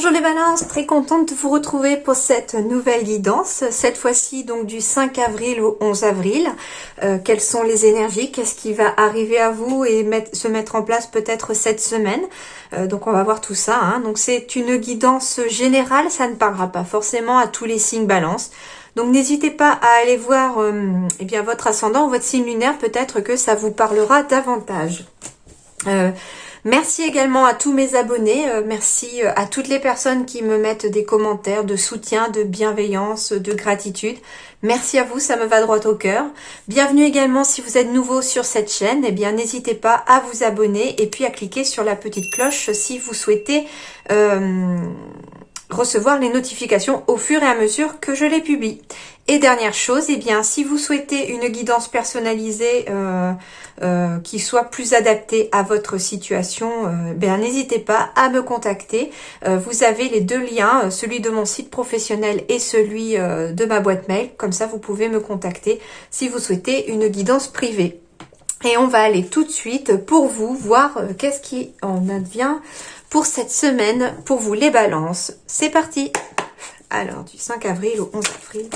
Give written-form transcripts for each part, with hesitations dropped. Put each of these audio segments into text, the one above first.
Bonjour les balances, très contente de vous retrouver pour cette nouvelle guidance, cette fois-ci donc du 5 avril au 11 avril. Quelles sont les énergies, qu'est-ce qui va arriver à vous et se mettre en place peut-être cette semaine. Donc on va voir tout ça, hein. Donc c'est une guidance générale, ça ne parlera pas forcément à tous les signes balance. Donc n'hésitez pas à aller voir eh bien, votre ascendant ou votre signe lunaire, peut-être que ça vous parlera davantage. Merci également à tous mes abonnés, merci à toutes les personnes qui me mettent des commentaires de soutien, de bienveillance, de gratitude. Merci à vous, ça me va droit au cœur. Bienvenue également si vous êtes nouveau sur cette chaîne, eh bien n'hésitez pas à vous abonner et puis à cliquer sur la petite cloche si vous souhaitez recevoir les notifications au fur et à mesure que je les publie. Et dernière chose, eh bien, si vous souhaitez une guidance personnalisée qui soit plus adaptée à votre situation, n'hésitez pas à me contacter. Vous avez les deux liens, celui de mon site professionnel et celui de ma boîte mail. Comme ça, vous pouvez me contacter si vous souhaitez une guidance privée. Et on va aller tout de suite pour vous voir qu'est-ce qui en advient pour cette semaine, pour vous les balances. C'est parti! Alors, du 5 avril au 11 avril.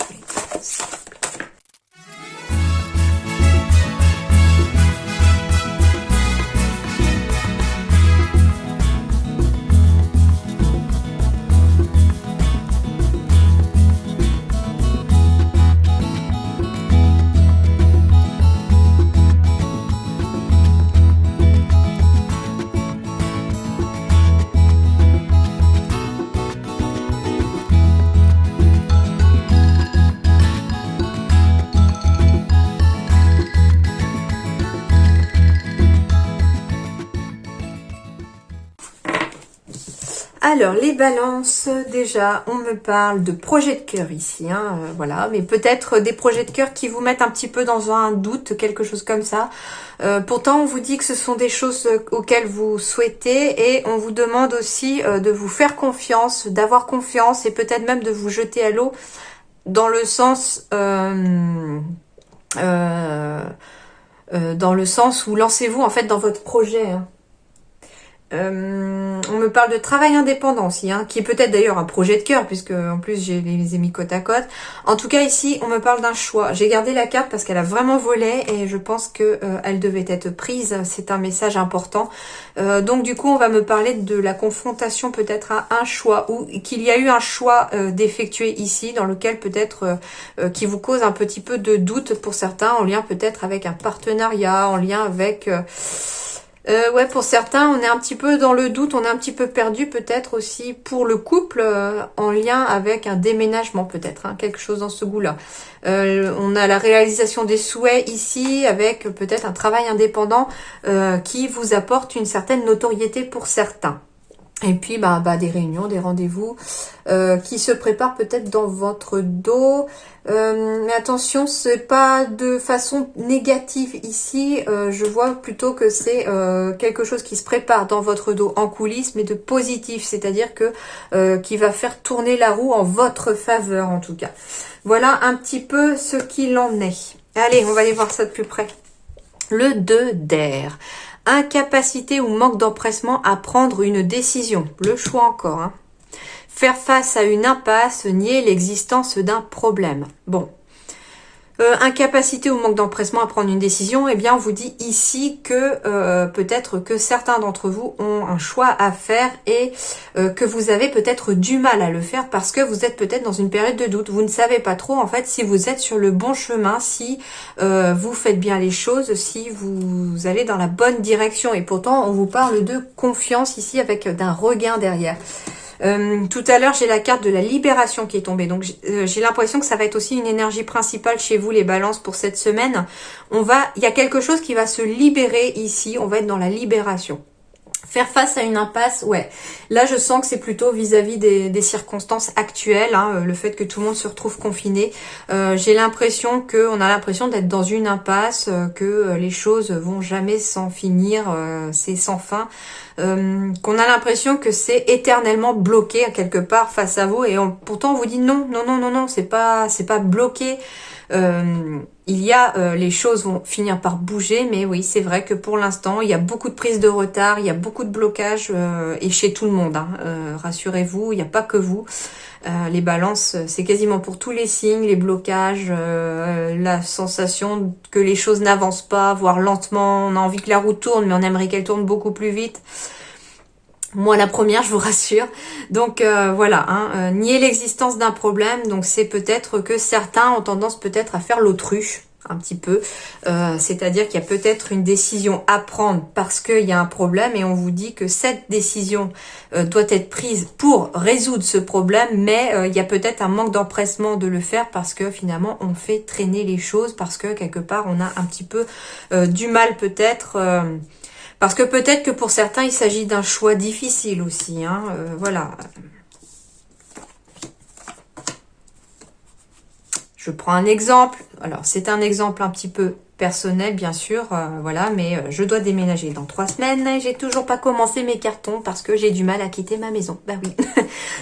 Alors, les balances, déjà, on me parle de projets de cœur ici, hein, voilà, mais peut-être des projets de cœur qui vous mettent un petit peu dans un doute, quelque chose comme ça. Pourtant, on vous dit que ce sont des choses auxquelles vous souhaitez et on vous demande aussi de vous faire confiance, d'avoir confiance et peut-être même de vous jeter à l'eau dans le sens... dans le sens où lancez-vous en fait dans votre projet, hein. On me parle de travail indépendant aussi, hein, qui est peut-être d'ailleurs un projet de cœur, puisque en plus je les ai mis côte à côte. En tout cas ici, on me parle d'un choix. J'ai gardé la carte parce qu'elle a vraiment volé et je pense que elle devait être prise. C'est un message important. Donc du coup, on va me parler de la confrontation peut-être à un choix, ou qu'il y a eu un choix d'effectuer ici, dans lequel peut-être qui vous cause un petit peu de doute pour certains, en lien peut-être avec un partenariat, en lien avec... ouais, pour certains, on est un petit peu dans le doute, on est un petit peu perdu peut-être aussi pour le couple, en lien avec un déménagement peut-être, hein, quelque chose dans ce goût-là. On a la réalisation des souhaits ici avec peut-être un travail indépendant qui vous apporte une certaine notoriété pour certains. Et puis des réunions, des rendez-vous qui se préparent peut-être dans votre dos. Mais attention, c'est pas de façon négative ici. Je vois plutôt que c'est quelque chose qui se prépare dans votre dos en coulisses, mais de positif, c'est-à-dire que qui va faire tourner la roue en votre faveur en tout cas. Voilà un petit peu ce qu'il en est. Allez, on va aller voir ça de plus près. Le 2 d'air. Incapacité ou manque d'empressement à prendre une décision. Le choix encore, hein. Faire face à une impasse, nier l'existence d'un problème. Bon. Incapacité ou manque d'empressement à prendre une décision, eh bien on vous dit ici que peut-être que certains d'entre vous ont un choix à faire et que vous avez peut-être du mal à le faire parce que vous êtes peut-être dans une période de doute. Vous ne savez pas trop en fait si vous êtes sur le bon chemin, si vous faites bien les choses, si vous allez dans la bonne direction. Et pourtant on vous parle de confiance ici avec d'un regain derrière. Tout à l'heure, j'ai la carte de la libération qui est tombée. Donc, j'ai l'impression que ça va être aussi une énergie principale chez vous, les balances, pour cette semaine. Il y a quelque chose qui va se libérer ici. On va être dans la libération. Faire face à une impasse, ouais. Là, je sens que c'est plutôt vis-à-vis des circonstances actuelles, hein, le fait que tout le monde se retrouve confiné. J'ai l'impression qu'on a l'impression d'être dans une impasse, que les choses vont jamais s'en finir, c'est sans fin. Qu'on a l'impression que c'est éternellement bloqué quelque part face à vous. Et pourtant, on vous dit non, non, non, non, non, c'est pas bloqué. les choses vont finir par bouger, mais oui, c'est vrai que pour l'instant, il y a beaucoup de prises de retard, il y a beaucoup de blocages, et chez tout le monde, hein. Rassurez-vous, il n'y a pas que vous. Les balances, c'est quasiment pour tous les signes, les blocages, la sensation que les choses n'avancent pas, voire lentement, on a envie que la roue tourne, mais on aimerait qu'elle tourne beaucoup plus vite. Moi la première, je vous rassure. Donc voilà, hein, nier l'existence d'un problème, donc c'est peut-être que certains ont tendance peut-être à faire l'autruche, un petit peu. C'est-à-dire qu'il y a peut-être une décision à prendre parce qu'il y a un problème et on vous dit que cette décision doit être prise pour résoudre ce problème, mais il y a peut-être un manque d'empressement de le faire parce que finalement on fait traîner les choses, parce que quelque part on a un petit peu du mal peut-être... parce que peut-être que pour certains, il s'agit d'un choix difficile aussi, hein, voilà. Je prends un exemple. Alors, c'est un exemple un petit peu personnel, bien sûr, voilà, mais je dois déménager dans 3 semaines et j'ai toujours pas commencé mes cartons parce que j'ai du mal à quitter ma maison. Bah oui.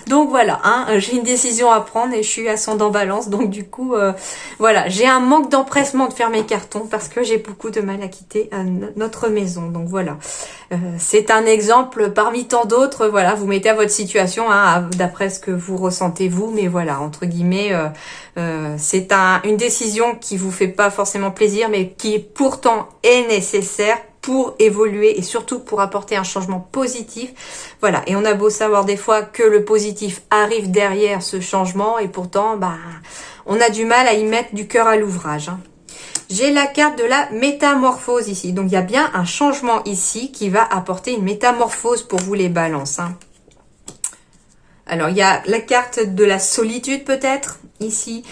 Donc voilà, hein, j'ai une décision à prendre et je suis ascendant balance, donc du coup, voilà, j'ai un manque d'empressement de faire mes cartons parce que j'ai beaucoup de mal à quitter notre maison. Donc voilà, c'est un exemple parmi tant d'autres. Voilà, vous mettez à votre situation, hein, d'après ce que vous ressentez vous, mais voilà, entre guillemets, c'est une décision qui vous fait pas forcément plaisir, mais qui pourtant est nécessaire pour évoluer et surtout pour apporter un changement positif. Voilà, et on a beau savoir des fois que le positif arrive derrière ce changement et pourtant, bah, on a du mal à y mettre du cœur à l'ouvrage, hein. J'ai la carte de la métamorphose ici. Donc, il y a bien un changement ici qui va apporter une métamorphose pour vous les balances, hein. Alors, il y a la carte de la solitude peut-être ici.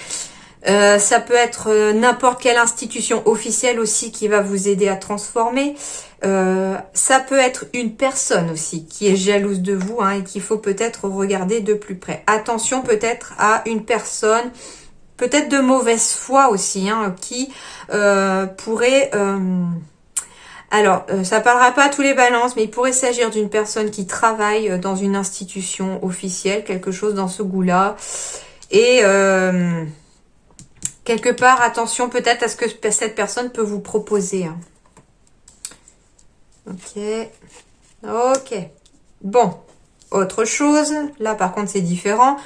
Ça peut être n'importe quelle institution officielle aussi qui va vous aider à transformer. Ça peut être une personne aussi qui est jalouse de vous, hein, et qu'il faut peut-être regarder de plus près. Attention peut-être à une personne, peut-être de mauvaise foi aussi, hein, qui pourrait... alors, ça parlera pas à tous les balances, mais il pourrait s'agir d'une personne qui travaille dans une institution officielle, quelque chose dans ce goût-là. Et... quelque part, attention peut-être à ce que cette personne peut vous proposer, hein. Ok. Ok. Bon. Autre chose. Là, par contre, c'est différent.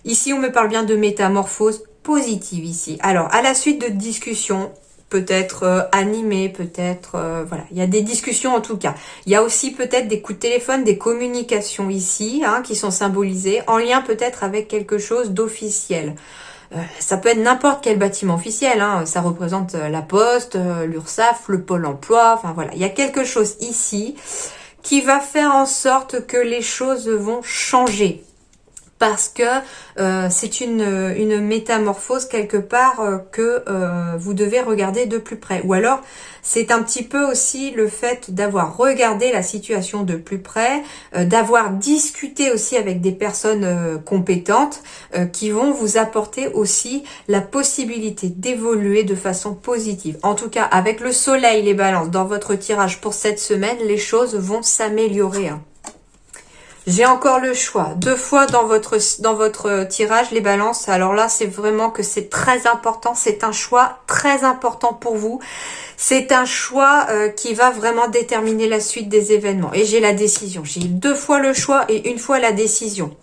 Ici, on me parle bien de métamorphose positive ici. Alors, à la suite de discussions, peut-être animées, peut-être... voilà, il y a des discussions en tout cas. Il y a aussi peut-être des coups de téléphone, des communications ici, hein, qui sont symbolisées, en lien peut-être avec quelque chose d'officiel. Ça peut être n'importe quel bâtiment officiel, hein. Ça représente la Poste, l'URSSAF, le Pôle emploi, enfin voilà. Il y a quelque chose ici qui va faire en sorte que les choses vont changer. Parce que c'est une métamorphose quelque part que vous devez regarder de plus près. Ou alors, c'est un petit peu aussi le fait d'avoir regardé la situation de plus près, d'avoir discuté aussi avec des personnes compétentes qui vont vous apporter aussi la possibilité d'évoluer de façon positive. En tout cas, avec le soleil, les balances, dans votre tirage pour cette semaine, les choses vont s'améliorer, hein. J'ai encore le choix. 2 fois dans votre tirage, les balances. Alors là, c'est vraiment que c'est très important. C'est un choix très important pour vous. C'est un choix qui va vraiment déterminer la suite des événements. Et j'ai la décision. J'ai 2 fois le choix et 1 fois la décision.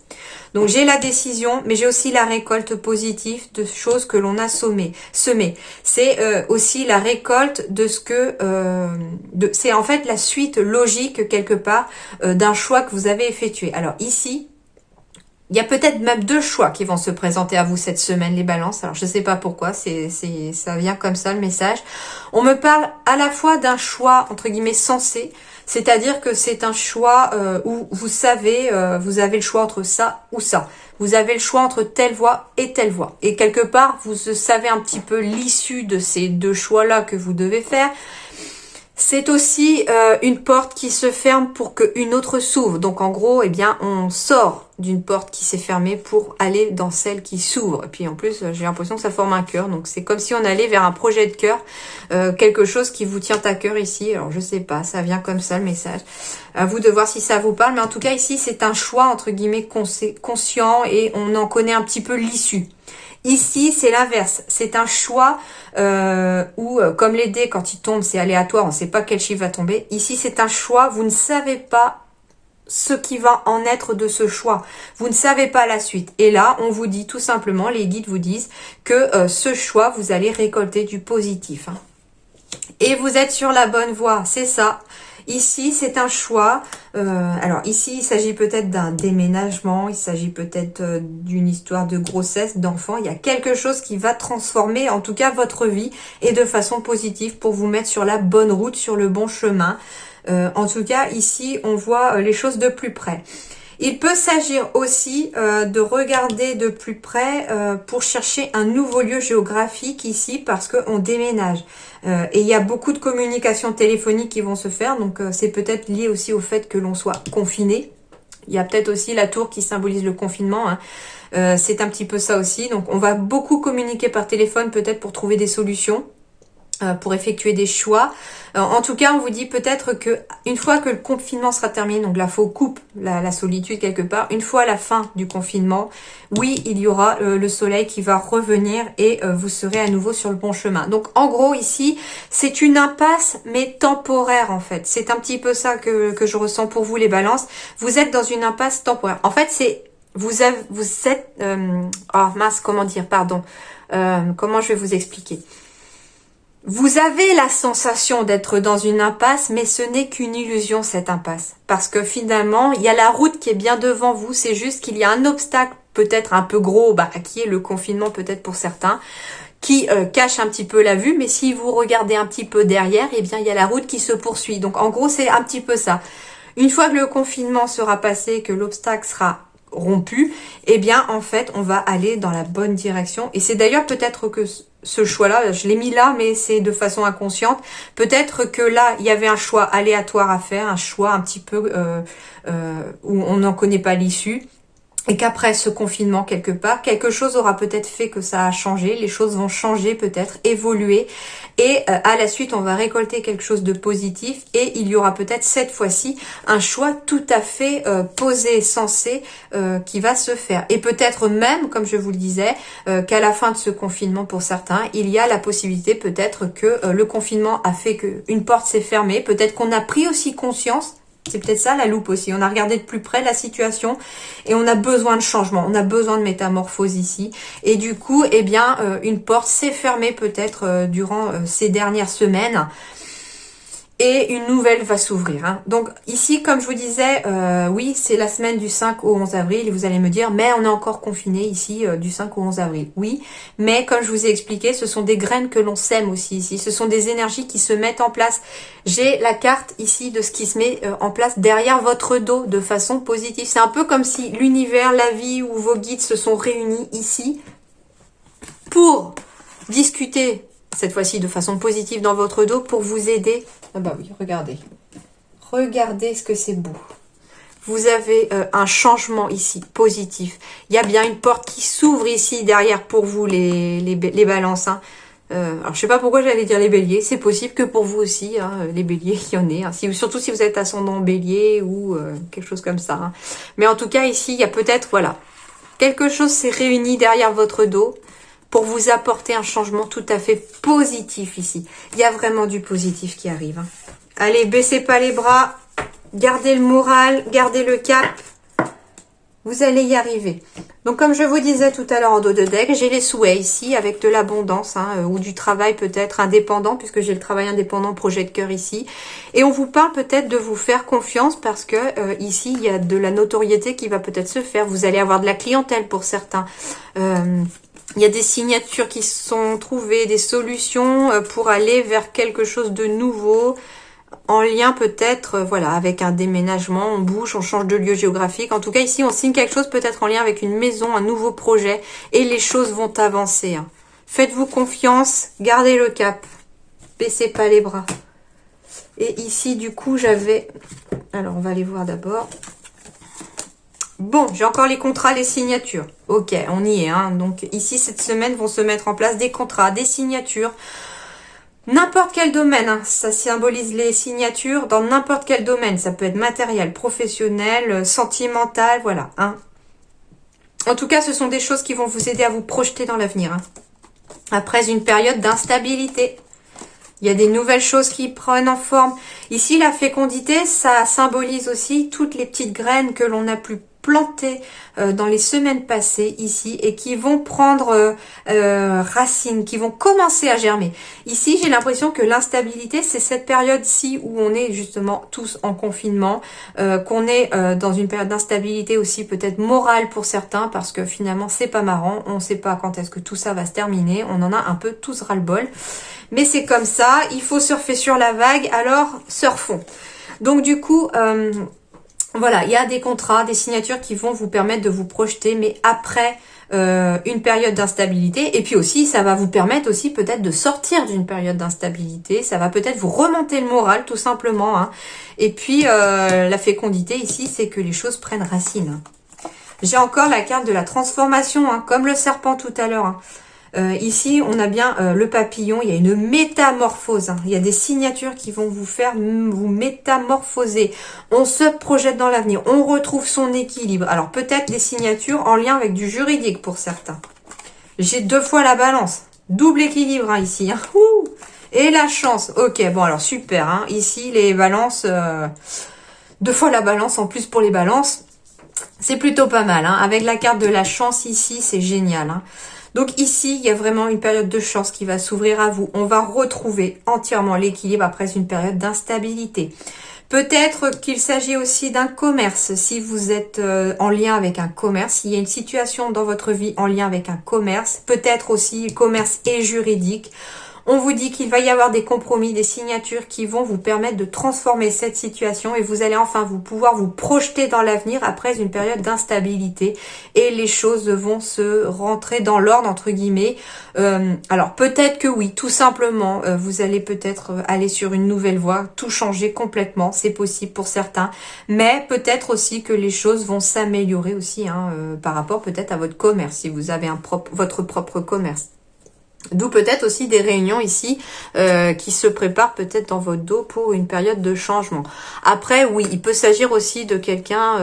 Donc j'ai la décision, mais j'ai aussi la récolte positive de choses que l'on a semées. C'est aussi la récolte de ce que... c'est en fait la suite logique, quelque part, d'un choix que vous avez effectué. Alors ici, il y a peut-être même 2 choix qui vont se présenter à vous cette semaine, les balances. Alors je ne sais pas pourquoi, ça vient comme ça le message. On me parle à la fois d'un choix, entre guillemets, sensé. C'est-à-dire que c'est un choix où vous savez, vous avez le choix entre ça ou ça. Vous avez le choix entre telle voie et telle voie. Et quelque part, vous savez un petit peu l'issue de ces 2 choix-là que vous devez faire. C'est aussi une porte qui se ferme pour qu'une autre s'ouvre. Donc en gros, eh bien, on sort d'une porte qui s'est fermée pour aller dans celle qui s'ouvre. Et puis en plus, j'ai l'impression que ça forme un cœur. Donc c'est comme si on allait vers un projet de cœur, quelque chose qui vous tient à cœur ici. Alors je sais pas, ça vient comme ça le message. À vous de voir si ça vous parle. Mais en tout cas ici, c'est un choix entre guillemets conscient et on en connaît un petit peu l'issue. Ici, c'est l'inverse. C'est un choix où, comme les dés, quand ils tombent, c'est aléatoire. On ne sait pas quel chiffre va tomber. Ici, c'est un choix. Vous ne savez pas ce qui va en être de ce choix. Vous ne savez pas la suite. Et là, on vous dit tout simplement, les guides vous disent que ce choix, vous allez récolter du positif. Hein. Et vous êtes sur la bonne voie. C'est ça. Ici, c'est un choix. Alors ici, il s'agit peut-être d'un déménagement, il s'agit peut-être d'une histoire de grossesse, d'enfant. Il y a quelque chose qui va transformer, en tout cas, votre vie et de façon positive pour vous mettre sur la bonne route, sur le bon chemin. En tout cas, ici, on voit les choses de plus près. Il peut s'agir aussi de regarder de plus près pour chercher un nouveau lieu géographique ici parce qu'on déménage. Et il y a beaucoup de communications téléphoniques qui vont se faire, donc c'est peut-être lié aussi au fait que l'on soit confiné. Il y a peut-être aussi la tour qui symbolise le confinement, hein. C'est un petit peu ça aussi. Donc on va beaucoup communiquer par téléphone peut-être pour trouver des solutions. Pour effectuer des choix. En tout cas, on vous dit peut-être que une fois que le confinement sera terminé, donc là, faut coupe la solitude quelque part. Une fois à la fin du confinement, oui, il y aura le soleil qui va revenir et vous serez à nouveau sur le bon chemin. Donc, en gros, ici, c'est une impasse, mais temporaire, en fait. C'est un petit peu ça que je ressens pour vous, les balances. Vous êtes dans une impasse temporaire. En fait, c'est vous êtes... oh mince, comment dire, pardon. Comment je vais vous expliquer ? Vous avez la sensation d'être dans une impasse, mais ce n'est qu'une illusion, cette impasse. Parce que finalement, il y a la route qui est bien devant vous, c'est juste qu'il y a un obstacle peut-être un peu gros, qui est le confinement peut-être pour certains, qui cache un petit peu la vue, mais si vous regardez un petit peu derrière, eh bien il y a la route qui se poursuit. Donc en gros, c'est un petit peu ça. Une fois que le confinement sera passé, que l'obstacle sera rompu, eh bien en fait on va aller dans la bonne direction. Et c'est d'ailleurs peut-être que ce choix-là, je l'ai mis là, mais c'est de façon inconsciente. Peut-être que là, il y avait un choix aléatoire à faire, un choix un petit peu où on n'en connaît pas l'issue. Et qu'après ce confinement, quelque part, quelque chose aura peut-être fait que ça a changé. Les choses vont changer peut-être, évoluer. Et à la suite, on va récolter quelque chose de positif. Et il y aura peut-être cette fois-ci un choix tout à fait posé, sensé, qui va se faire. Et peut-être même, comme je vous le disais, qu'à la fin de ce confinement, pour certains, il y a la possibilité peut-être que le confinement a fait qu'une porte s'est fermée. Peut-être qu'on a pris aussi conscience. C'est peut-être ça la loupe aussi. On a regardé de plus près la situation et on a besoin de changement. On a besoin de métamorphose ici. Et du coup, eh bien, une porte s'est fermée peut-être durant ces dernières semaines. Et une nouvelle va s'ouvrir. Hein. Donc ici, comme je vous disais, oui, c'est la semaine du 5 au 11 avril. Et vous allez me dire, mais on est encore confiné ici du 5 au 11 avril. Oui, mais comme je vous ai expliqué, ce sont des graines que l'on sème aussi ici. Ce sont des énergies qui se mettent en place. J'ai la carte ici de ce qui se met en place derrière votre dos de façon positive. C'est un peu comme si l'univers, la vie ou vos guides se sont réunis ici pour discuter cette fois-ci de façon positive dans votre dos pour vous aider. Ah bah oui, regardez. Regardez ce que c'est beau. Vous avez un changement ici, positif. Il y a bien une porte qui s'ouvre ici derrière pour vous, les balances. Hein. Alors, je sais pas pourquoi j'allais dire les béliers. C'est possible que pour vous aussi, hein, les béliers, il y en ait. Hein. Surtout si vous êtes ascendant bélier ou quelque chose comme ça. Hein. Mais en tout cas, ici, il y a peut-être, voilà, quelque chose s'est réuni derrière votre dos pour vous apporter un changement tout à fait positif ici. Il y a vraiment du positif qui arrive. Hein. Allez, baissez pas les bras, gardez le moral, gardez le cap. Vous allez y arriver. Donc, comme je vous disais tout à l'heure en dos de deck, j'ai les souhaits ici avec de l'abondance ou du travail peut-être indépendant, puisque j'ai le travail indépendant projet de cœur ici. Et on vous parle peut-être de vous faire confiance parce que ici, il y a de la notoriété qui va peut-être se faire. Vous allez avoir de la clientèle pour certains. Il y a des signatures qui sont trouvées, des solutions pour aller vers quelque chose de nouveau, en lien peut-être, voilà, avec un déménagement, on bouge, on change de lieu géographique. En tout cas, ici, on signe quelque chose peut-être en lien avec une maison, un nouveau projet, et les choses vont avancer. Hein. Faites-vous confiance, gardez le cap, baissez pas les bras. Et ici, du coup, j'avais... Alors, on va aller voir d'abord... Bon, j'ai encore les contrats, les signatures. Ok, on y est. Hein. Donc ici, cette semaine, vont se mettre en place des contrats, des signatures. N'importe quel domaine, hein. Ça symbolise les signatures dans n'importe quel domaine. Ça peut être matériel, professionnel, sentimental, voilà. Hein. En tout cas, ce sont des choses qui vont vous aider à vous projeter dans l'avenir. Hein. Après une période d'instabilité. Il y a des nouvelles choses qui prennent en forme. Ici, la fécondité, ça symbolise aussi toutes les petites graines que l'on a pu planter dans les semaines passées ici et qui vont prendre racine, qui vont commencer à germer. Ici, j'ai l'impression que l'instabilité, c'est cette période-ci où on est justement tous en confinement, qu'on est dans une période d'instabilité aussi peut-être morale pour certains parce que finalement, c'est pas marrant. On ne sait pas quand est-ce que tout ça va se terminer. On en a un peu tous ras-le-bol. Mais c'est comme ça, il faut surfer sur la vague, alors surfons. Donc du coup, voilà, il y a des contrats, des signatures qui vont vous permettre de vous projeter, mais après une période d'instabilité. Et puis aussi, ça va vous permettre aussi peut-être de sortir d'une période d'instabilité. Ça va peut-être vous remonter le moral, tout simplement. Hein. Et puis, la fécondité ici, c'est que les choses prennent racine. J'ai encore la carte de la transformation, hein, comme le serpent tout à l'heure. Hein. Ici, on a bien le papillon, il y a une métamorphose. Hein. Il y a des signatures qui vont vous faire vous métamorphoser. On se projette dans l'avenir, on retrouve son équilibre. Alors peut-être des signatures en lien avec du juridique pour certains. J'ai 2 fois la balance. Double équilibre hein, ici. Hein. Ouh. Et la chance. Ok, bon alors super. Hein. Ici, les balances, 2 fois la balance en plus pour les balances. C'est plutôt pas mal. Hein. Avec la carte de la chance ici, c'est génial. Hein. Donc ici, il y a vraiment une période de chance qui va s'ouvrir à vous. On va retrouver entièrement l'équilibre après une période d'instabilité. Peut-être qu'il s'agit aussi d'un commerce. Si vous êtes en lien avec un commerce, il y a une situation dans votre vie en lien avec un commerce. Peut-être aussi commerce et juridique. On vous dit qu'il va y avoir des compromis, des signatures qui vont vous permettre de transformer cette situation et vous allez enfin pouvoir vous projeter dans l'avenir après une période d'instabilité et les choses vont se rentrer dans l'ordre entre guillemets. Alors peut-être que oui, tout simplement, vous allez peut-être aller sur une nouvelle voie, tout changer complètement, c'est possible pour certains, mais peut-être aussi que les choses vont s'améliorer aussi hein, par rapport peut-être à votre commerce, si vous avez votre propre commerce. D'où peut-être aussi des réunions ici qui se préparent peut-être dans votre dos pour une période de changement. Après, oui, il peut s'agir aussi de quelqu'un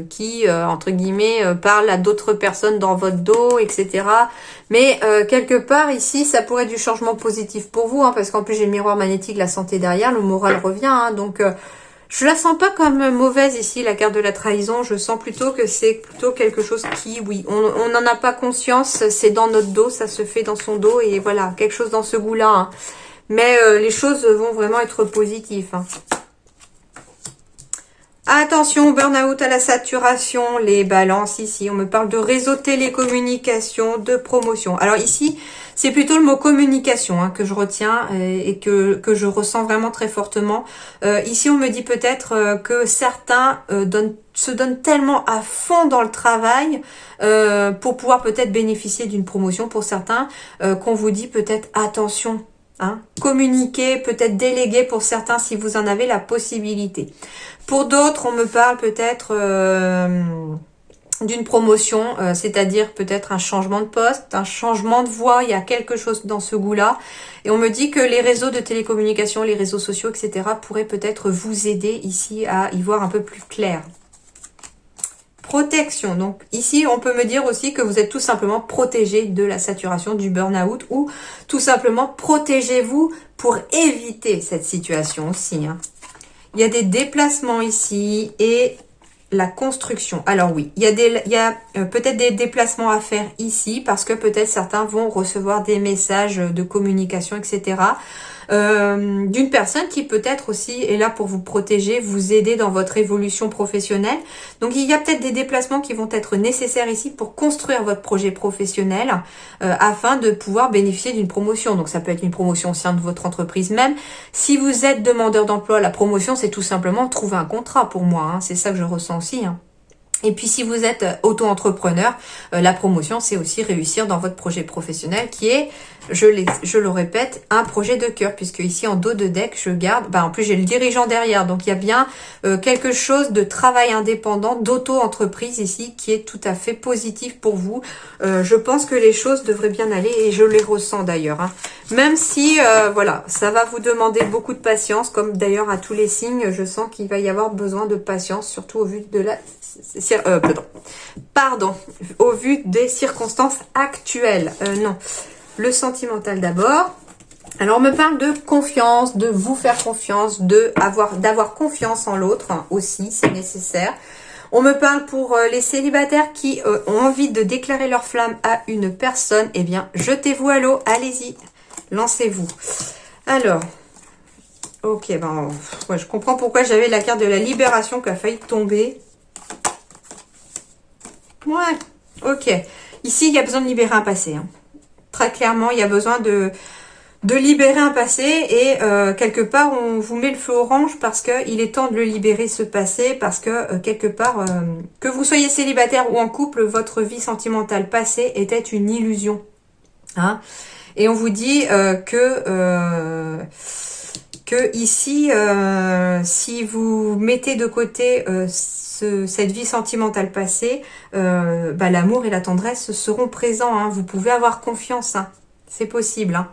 qui, entre guillemets, parle à d'autres personnes dans votre dos, etc. Mais quelque part ici, ça pourrait être du changement positif pour vous, hein, parce qu'en plus j'ai le miroir magnétique, la santé derrière, le moral revient. Hein, donc je la sens pas comme mauvaise ici, la carte de la trahison. Je sens plutôt que c'est plutôt quelque chose qui, oui, on n'en a pas conscience. C'est dans notre dos, ça se fait dans son dos. Et voilà, quelque chose dans ce goût-là. Hein. Mais les choses vont vraiment être positives. Hein. Attention, burn-out à la saturation, les balances ici. On me parle de réseau télécommunication, de promotion. Alors ici, c'est plutôt le mot communication hein, que je retiens et que je ressens vraiment très fortement. Ici, on me dit peut-être que certains se donnent tellement à fond dans le travail pour pouvoir peut-être bénéficier d'une promotion pour certains qu'on vous dit peut-être attention. Hein, communiquer, peut-être déléguer pour certains si vous en avez la possibilité. Pour d'autres, on me parle peut-être d'une promotion, c'est-à-dire peut-être un changement de poste, un changement de voie, il y a quelque chose dans ce goût-là. Et on me dit que les réseaux de télécommunications, les réseaux sociaux, etc. pourraient peut-être vous aider ici à y voir un peu plus clair. Protection. Donc ici, on peut me dire aussi que vous êtes tout simplement protégé de la saturation, du burn-out ou tout simplement protégez-vous pour éviter cette situation aussi. Hein. Il y a des déplacements ici et la construction. Alors oui, il y a peut-être des déplacements à faire ici parce que peut-être certains vont recevoir des messages de communication, etc. D'une personne qui peut-être aussi est là pour vous protéger, vous aider dans votre évolution professionnelle. Donc il y a peut-être des déplacements qui vont être nécessaires ici pour construire votre projet professionnel afin de pouvoir bénéficier d'une promotion. Donc ça peut être une promotion au sein de votre entreprise même. Si vous êtes demandeur d'emploi, la promotion c'est tout simplement trouver un contrat pour moi. Hein. C'est ça que je ressens aussi. Hein. Et puis si vous êtes auto-entrepreneur, la promotion c'est aussi réussir dans votre projet professionnel qui est, je le répète, un projet de cœur. Puisque ici en dos de deck je garde, en plus j'ai le dirigeant derrière. Donc il y a bien quelque chose de travail indépendant, d'auto-entreprise ici qui est tout à fait positif pour vous. Je pense que les choses devraient bien aller et je les ressens d'ailleurs. Hein. Même si, voilà, ça va vous demander beaucoup de patience, comme d'ailleurs à tous les signes, je sens qu'il va y avoir besoin de patience, surtout au vu de la... Pardon, au vu des circonstances actuelles. Non, le sentimental d'abord. Alors, on me parle de confiance, de vous faire confiance, d'avoir confiance en l'autre aussi, c'est nécessaire. On me parle pour les célibataires qui ont envie de déclarer leur flamme à une personne. Eh bien, jetez-vous à l'eau, allez-y, lancez-vous. Alors, ok, ben, ouais, je comprends pourquoi j'avais la carte de la libération qui a failli tomber. Ouais, ok. Ici, il y a besoin de libérer un passé. Hein. Très clairement, il y a besoin de libérer un passé et quelque part on vous met le feu orange parce que il est temps de le libérer ce passé parce que quelque part que vous soyez célibataire ou en couple, votre vie sentimentale passée était une illusion. Hein, et on vous dit que ici si vous mettez de côté cette vie sentimentale passée, l'amour et la tendresse seront présents. Hein, vous pouvez avoir confiance. Hein, c'est possible. Hein.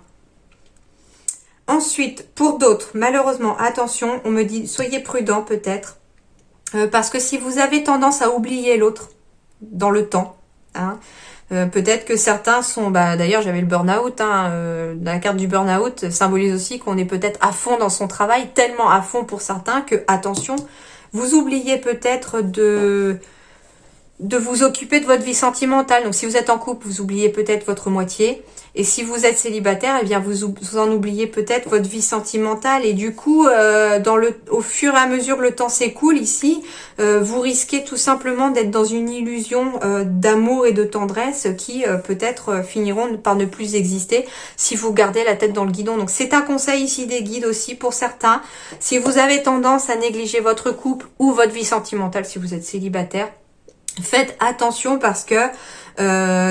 Ensuite, pour d'autres, malheureusement, attention, on me dit, soyez prudent peut-être, parce que si vous avez tendance à oublier l'autre dans le temps, hein, peut-être que certains sont, d'ailleurs j'avais le burn-out, hein, la carte du burn-out symbolise aussi qu'on est peut-être à fond dans son travail, tellement à fond pour certains que, attention, vous oubliez peut-être de vous occuper de votre vie sentimentale. Donc si vous êtes en couple, vous oubliez peut-être votre moitié. Et si vous êtes célibataire, eh bien vous en oubliez peut-être votre vie sentimentale. Et du coup, au fur et à mesure que le temps s'écoule ici, vous risquez tout simplement d'être dans une illusion d'amour et de tendresse qui peut-être finiront par ne plus exister si vous gardez la tête dans le guidon. Donc c'est un conseil ici des guides aussi pour certains. Si vous avez tendance à négliger votre couple ou votre vie sentimentale si vous êtes célibataire, faites attention parce que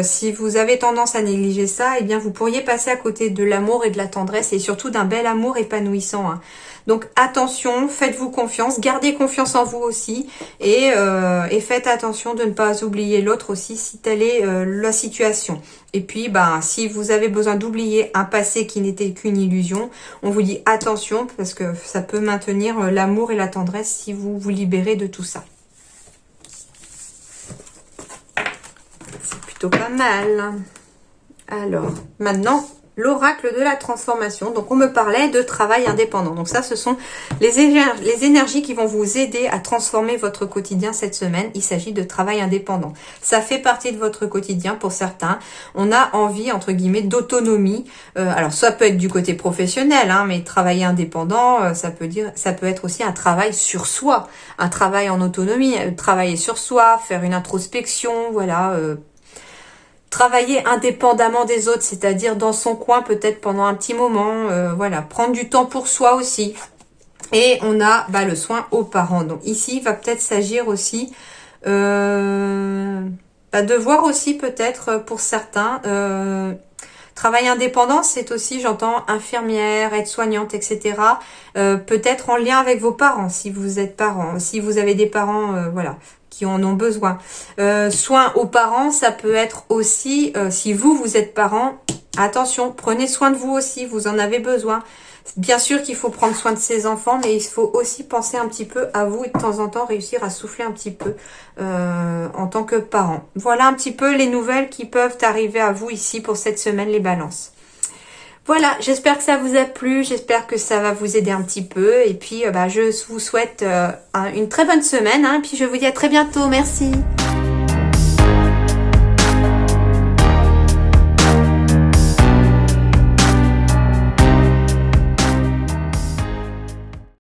si vous avez tendance à négliger ça, eh bien vous pourriez passer à côté de l'amour et de la tendresse et surtout d'un bel amour épanouissant. Hein. Donc attention, faites-vous confiance, gardez confiance en vous aussi et faites attention de ne pas oublier l'autre aussi si telle est la situation. Et puis si vous avez besoin d'oublier un passé qui n'était qu'une illusion, on vous dit attention parce que ça peut maintenir l'amour et la tendresse si vous vous libérez de tout ça. Pas mal. Alors, maintenant, l'oracle de la transformation. Donc, on me parlait de travail indépendant. Donc, ça, ce sont les énergies qui vont vous aider à transformer votre quotidien cette semaine. Il s'agit de travail indépendant. Ça fait partie de votre quotidien pour certains. On a envie, entre guillemets, d'autonomie. Alors, ça peut être du côté professionnel, hein, mais travailler indépendant, ça peut être aussi un travail sur soi. Un travail en autonomie. Travailler sur soi, faire une introspection, voilà, travailler indépendamment des autres, c'est-à-dire dans son coin peut-être pendant un petit moment, voilà, prendre du temps pour soi aussi. Et on a le soin aux parents. Donc ici, il va peut-être s'agir aussi de voir aussi peut-être pour certains, travail indépendant, c'est aussi, j'entends, infirmière, aide-soignante, etc. Peut-être en lien avec vos parents, si vous êtes parents, si vous avez des parents, voilà, qui en ont besoin. Soins aux parents, ça peut être aussi, si vous êtes parent, attention, prenez soin de vous aussi, vous en avez besoin. Bien sûr qu'il faut prendre soin de ses enfants, mais il faut aussi penser un petit peu à vous et de temps en temps réussir à souffler un petit peu en tant que parent. Voilà un petit peu les nouvelles qui peuvent arriver à vous ici pour cette semaine, les balances. Voilà, j'espère que ça vous a plu, j'espère que ça va vous aider un petit peu. Et puis, je vous souhaite une très bonne semaine. Hein, et puis, je vous dis à très bientôt. Merci.